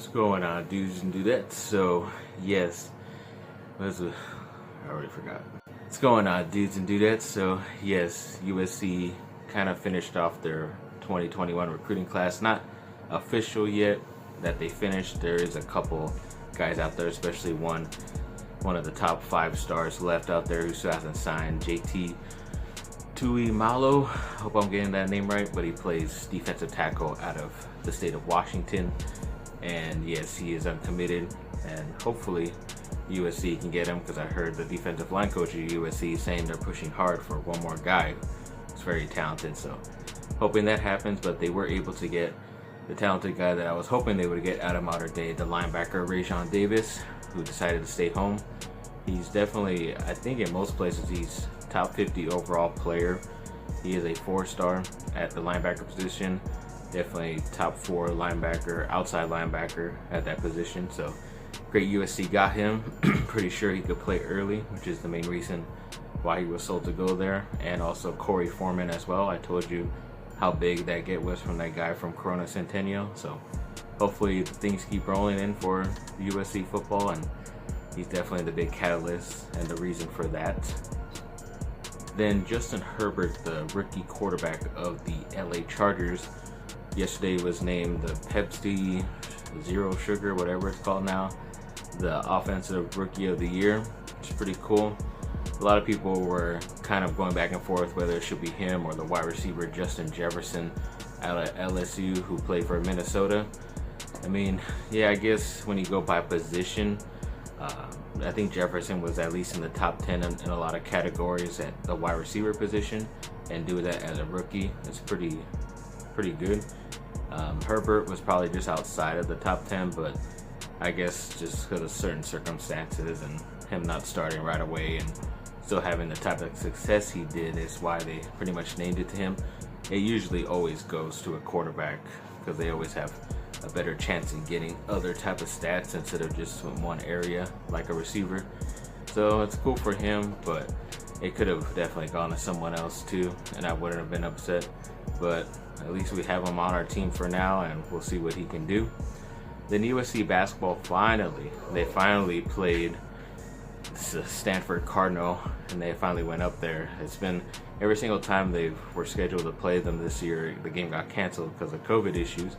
What's going on, dudes and dudettes? So, yes, I already forgot. What's going on, dudes and dudettes? So, yes, USC kind of finished off their 2021 recruiting class. Not official yet that they finished. There is a couple guys out there, especially one of the top 5 stars left out there who still hasn't signed, JT Tuimalo. Hope I'm getting that name right, but he plays defensive tackle out of the state of Washington. And yes, he is uncommitted, and hopefully USC can get him, because I heard the defensive line coach at USC saying they're pushing hard for one more guy who's very talented. So hoping that happens, but they were able to get the talented guy that I was hoping they would get out of Mater Dei, the linebacker Raesjon Davis, who decided to stay home. He's definitely, I think in most places, he's top 50 overall player. He is a 4-star at the linebacker position. Definitely top 4 linebacker, outside linebacker at that position. So great USC got him. Pretty sure he could play early, which is the main reason why he was sold to go there. And also Corey Foreman as well. I told you how big that get was from that guy from Corona Centennial. So hopefully things keep rolling in for USC football, and he's definitely the big catalyst and the reason for that. Then Justin Herbert, the rookie quarterback of the LA Chargers, yesterday was named the Pepsi Zero Sugar, whatever it's called now, the offensive rookie of the year, which is pretty cool. A lot of people were kind of going back and forth whether it should be him or the wide receiver Justin Jefferson out of LSU, who played for Minnesota. I mean, yeah, I guess when you go by position, I think Jefferson was at least in the top 10 in a lot of categories at the wide receiver position, and do that as a rookie, it's pretty good. Herbert was probably just outside of the top 10, but I guess just because of certain circumstances and him not starting right away and still having the type of success he did is why they pretty much named it to him. It usually always goes to a quarterback because they always have a better chance in getting other type of stats instead of just in one area like a receiver. So it's cool for him, but it could have definitely gone to someone else too, and I wouldn't have been upset. But at least we have him on our team for now, and we'll see what he can do. Then USC basketball finally played the Stanford Cardinal, and they finally went up there. It's been every single time they were scheduled to play them this year, the game got canceled because of COVID issues.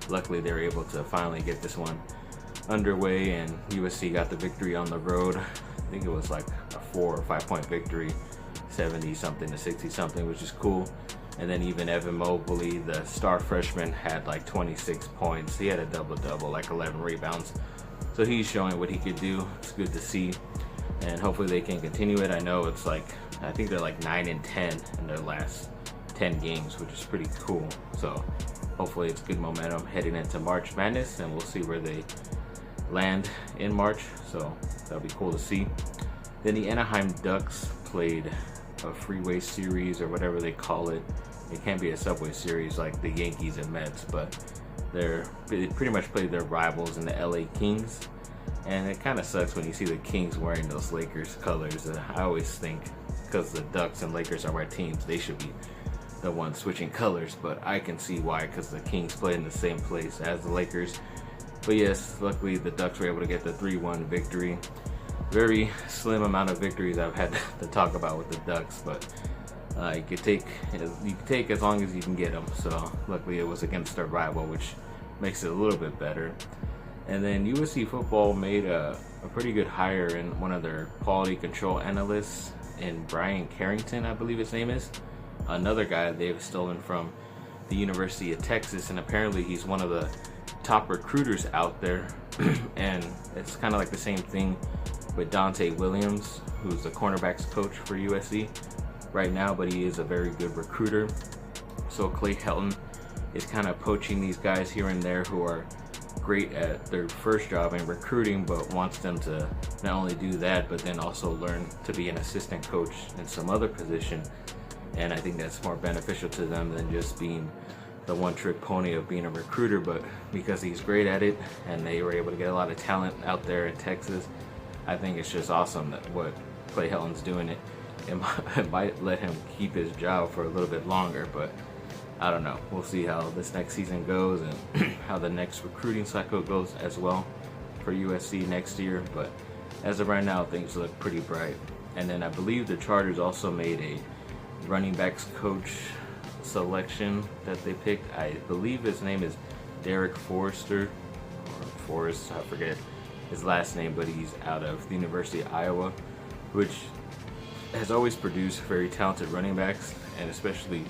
Luckily, they were able to finally get this one underway, and USC got the victory on the road. I think it was like a 4 or 5 point victory, 70 something to 60 something, which is cool. And then even Evan Mobley, the star freshman, had like 26 points. He had a double-double, like 11 rebounds. So he's showing what he could do. It's good to see, and hopefully they can continue it. I know it's like, I think they're like 9-10 in their last 10 games, which is pretty cool. So hopefully it's good momentum heading into March Madness, and we'll see where they land in March. So that'll be cool to see. Then the Anaheim Ducks played a freeway series, or whatever they call it. It can't be a subway series like the Yankees and Mets, but they pretty much played their rivals in the LA Kings. And it kind of sucks when you see the Kings wearing those Lakers colors. I always think because the Ducks and Lakers are my teams, they should be the ones switching colors, but I can see why, because the Kings played in the same place as the Lakers. But yes, luckily the Ducks were able to get the 3-1 victory. Very slim amount of victories I've had to talk about with the Ducks, but you can take as long as you can get them. So luckily it was against their rival, which makes it a little bit better. And then USC football made a pretty good hire in one of their quality control analysts, in Brian Carrington, I believe his name is. Another guy they've stolen from the University of Texas, and apparently he's one of the top recruiters out there. And it's kind of like the same thing with Dante Williams, who's the cornerbacks coach for USC right now, but he is a very good recruiter. So Clay Helton is kind of poaching these guys here and there who are great at their first job in recruiting, but wants them to not only do that, but then also learn to be an assistant coach in some other position. And I think that's more beneficial to them than just being the one-trick pony of being a recruiter. But because he's great at it, and they were able to get a lot of talent out there in Texas, I think it's just awesome that what Clay Helton's doing. It might let him keep his job for a little bit longer, but I don't know. We'll see how this next season goes and how the next recruiting cycle goes as well for USC next year. But as of right now, things look pretty bright. And then I believe the Chargers also made a running backs coach selection that they picked. I believe his name is Derek Forrester, or Forrest, I forget his last name, but he's out of the University of Iowa, which has always produced very talented running backs, and especially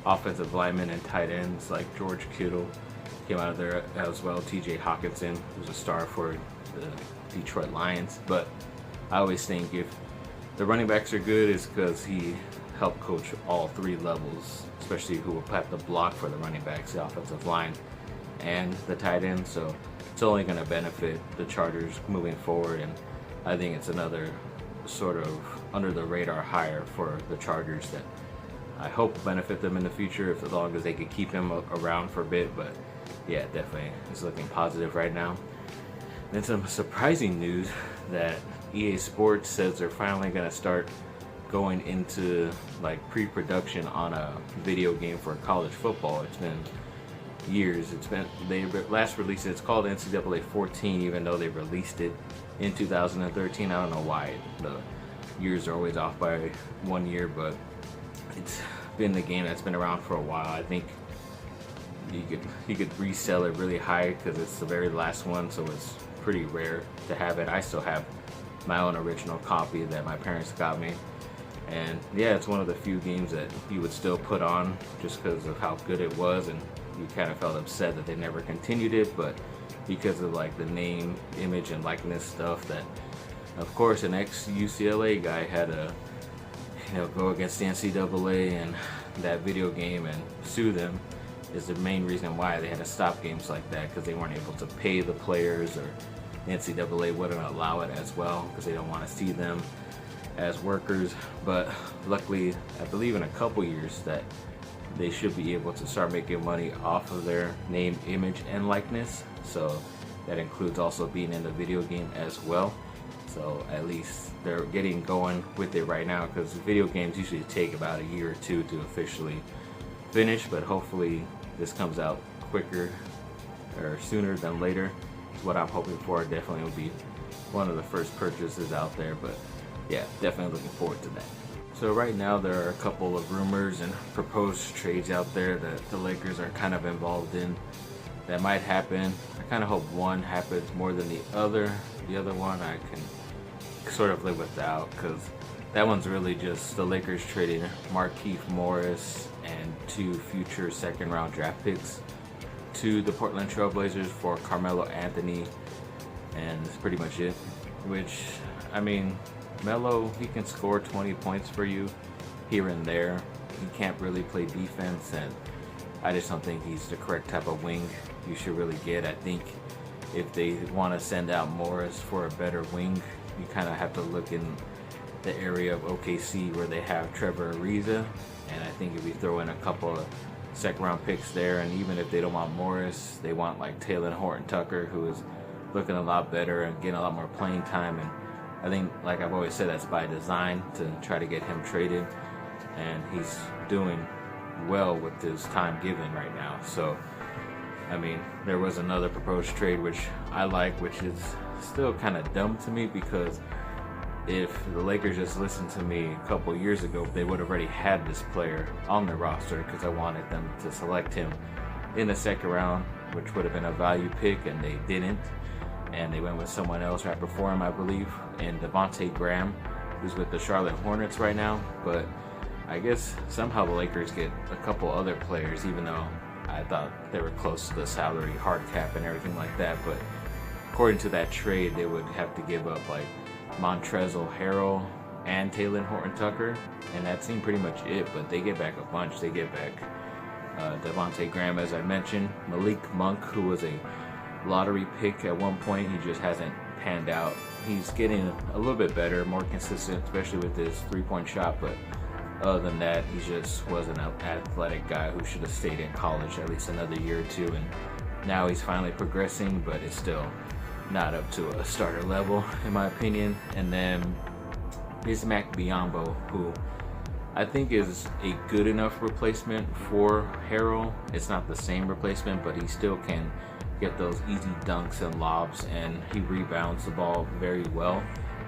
offensive linemen and tight ends like George Kittle came out of there as well. TJ Hawkinson, who's a star for the Detroit Lions. But I always think if the running backs are good, it's because he helped coach all three levels, especially who will have to block for the running backs, the offensive line, and the tight end. So it's only going to benefit the Chargers moving forward, and I think it's another sort of under the radar hire for the Chargers that I hope will benefit them in the future, as long as they could keep him around for a bit. But yeah, definitely it's looking positive right now. Then some surprising news that EA Sports says they're finally going to start going into like pre-production on a video game for college football. It's been years. They last released it. It's called NCAA 14, even though they released it in 2013. I don't know why the years are always off by 1 year, but it's been the game that's been around for a while. I think you could resell it really high because it's the very last one, so it's pretty rare to have it. I still have my own original copy that my parents got me, and yeah, it's one of the few games that you would still put on just because of how good it was, and you kind of felt upset that they never continued it, but because of like the name, image, and likeness stuff, that of course an ex-UCLA guy had to go against the NCAA and that video game and sue them, is the main reason why they had to stop games like that, because they weren't able to pay the players, or the NCAA wouldn't allow it as well because they don't want to see them as workers. But luckily, I believe in a couple years that they should be able to start making money off of their name, image, and likeness. So that includes also being in the video game as well. So at least they're getting going with it right now, because video games usually take about a year or two to officially finish, but hopefully this comes out quicker or sooner than later is what I'm hoping for. Definitely will be one of the first purchases out there, but yeah, definitely looking forward to that. So right now there are a couple of rumors and proposed trades out there that the Lakers are kind of involved in that might happen. I kind of hope one happens more than the other. The other one I can sort of live without, because that one's really just the Lakers trading Markieff Morris and 2 future second-round draft picks to the Portland Trail Blazers for Carmelo Anthony, and that's pretty much it. Which, I mean, Melo, he can score 20 points for you here and there. He can't really play defense, and I just don't think he's the correct type of wing you should really get. I think if they want to send out Morris for a better wing, you kind of have to look in the area of OKC where they have Trevor Ariza, and I think if you throw in a couple of second-round picks there, and even if they don't want Morris, they want like Taylor Horton-Tucker, who is looking a lot better and getting a lot more playing time, and I think, like I've always said, that's by design to try to get him traded, and he's doing well with his time given right now. So I mean, there was another proposed trade which I like, which is still kind of dumb to me, because if the Lakers just listened to me a couple years ago, they would have already had this player on their roster, because I wanted them to select him in the second round, which would have been a value pick, and they didn't. And they went with someone else right before him, I believe, and Devontae Graham, who's with the Charlotte Hornets right now. But I guess somehow the Lakers get a couple other players, even though I thought they were close to the salary hard cap and everything like that. But according to that trade, they would have to give up like Montrezl Harrell and Taylor Horton-Tucker, and that seemed pretty much it. But they get back a bunch. They get back Devontae Graham, as I mentioned, Malik Monk, who was a lottery pick at one point. He just hasn't panned out. He's getting a little bit better, more consistent, especially with his three-point shot, but other than that, he just wasn't an athletic guy who should have stayed in college at least another year or two, and now he's finally progressing, but it's still not up to a starter level in my opinion. And then Bismack Biyombo, who I think is a good enough replacement for Harrell. It's not the same replacement, but he still can get those easy dunks and lobs, and he rebounds the ball very well.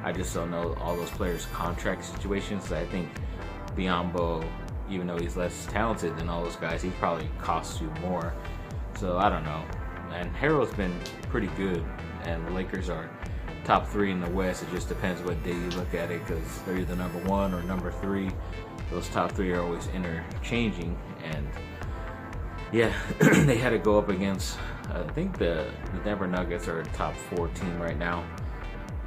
I just don't know all those players' contract situations. I think Biyombo, even though he's less talented than all those guys, he probably costs you more. So I don't know. And Harrell's been pretty good, and the Lakers are top 3 in the West. It just depends what day you look at it, because they're either number 1 or number 3. Those top 3 are always interchanging, and yeah, they had to go up against, I think the Denver Nuggets are a top 4 team right now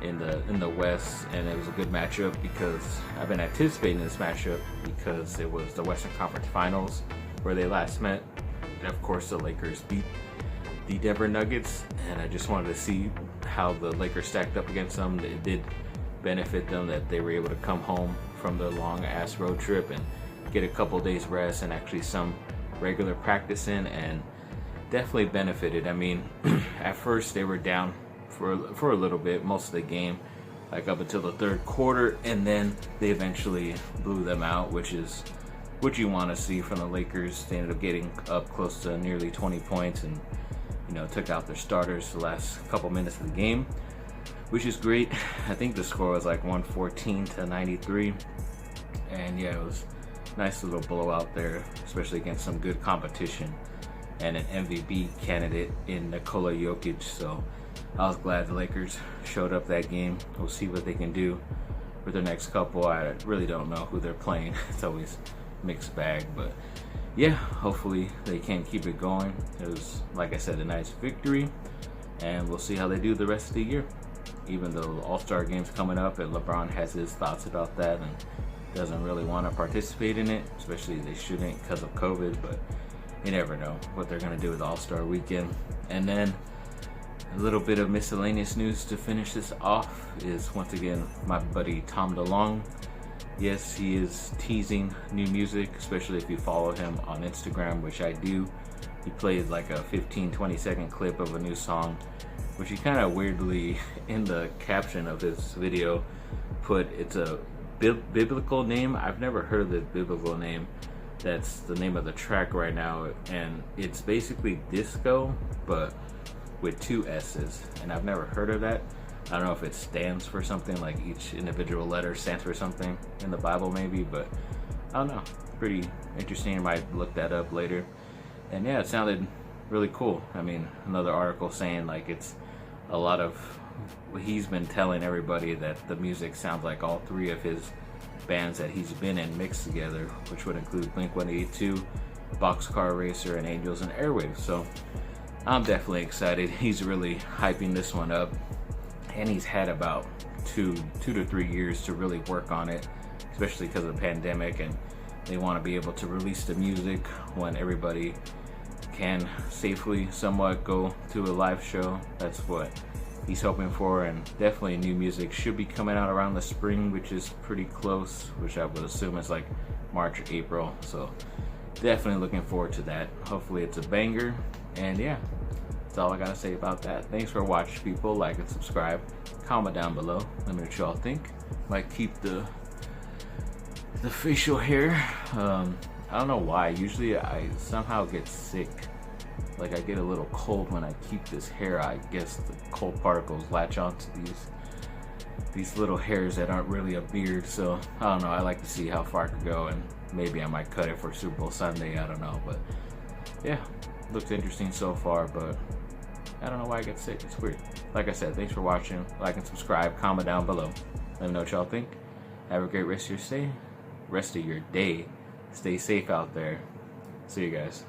in the West, and it was a good matchup because I've been anticipating this matchup because it was the Western Conference Finals where they last met, and of course the Lakers beat the Denver Nuggets, and I just wanted to see how the Lakers stacked up against them. It did benefit them that they were able to come home from the long ass road trip and get a couple days rest and actually some regular practice in, and definitely benefited. I mean, at first they were down for a little bit, most of the game, like up until the third quarter, and then they eventually blew them out, which is what you want to see from the Lakers. They ended up getting up close to nearly 20 points and, you know, took out their starters the last couple minutes of the game, which is great. I think the score was like 114-93, and yeah, it was a nice little blowout there, especially against some good competition and an MVP candidate in Nikola Jokic. So I was glad the Lakers showed up that game. We'll see what they can do with their next couple. I really don't know who they're playing. It's always mixed bag, but yeah, hopefully they can keep it going. It was, like I said, a nice victory, and we'll see how they do the rest of the year. Even though the All-Star game's coming up and LeBron has his thoughts about that and doesn't really want to participate in it, especially they shouldn't because of COVID, but you never know what they're going to do with All-Star weekend. And then a little bit of miscellaneous news to finish this off is, once again, my buddy Tom DeLonge. Yes, he is teasing new music, especially if you follow him on Instagram, which I do. He played like a 15-20 second clip of a new song, which he kind of weirdly, in the caption of his video, put it's a biblical name. I've never heard of the biblical name. That's the name of the track right now, and it's basically disco, but with 2 S's, and I've never heard of that. I don't know if it stands for something, like each individual letter stands for something in the Bible maybe, but I don't know. Pretty interesting. I might look that up later. And yeah, it sounded really cool. I mean, another article saying like it's a lot of, he's been telling everybody that the music sounds like all 3 of his bands that he's been in mixed together, which would include Blink-182, Boxcar Racer, and Angels and Airwaves. So I'm definitely excited. He's really hyping this one up, and he's had about two to 3 years to really work on it, especially because of the pandemic, and they want to be able to release the music when everybody can safely somewhat go to a live show. That's what he's hoping for, and definitely new music should be coming out around the spring, which is pretty close, which I would assume is like March or April. So definitely looking forward to that. Hopefully it's a banger, and yeah, that's all I gotta say about that. Thanks for watching, people. Like and subscribe, comment down below, let me know what y'all think. Might keep the facial hair. I don't know why, usually I somehow get sick. Like I get a little cold when I keep this hair. I guess the cold particles latch onto these little hairs that aren't really a beard. So I don't know, I like to see how far I could go, and maybe I might cut it for Super Bowl Sunday, I don't know. But yeah, looks interesting so far, but I don't know why I get sick. It's weird. Like I said, thanks for watching. Like and subscribe, comment down below, let me know what y'all think. Have a great rest of your day. Stay safe out there. See you guys.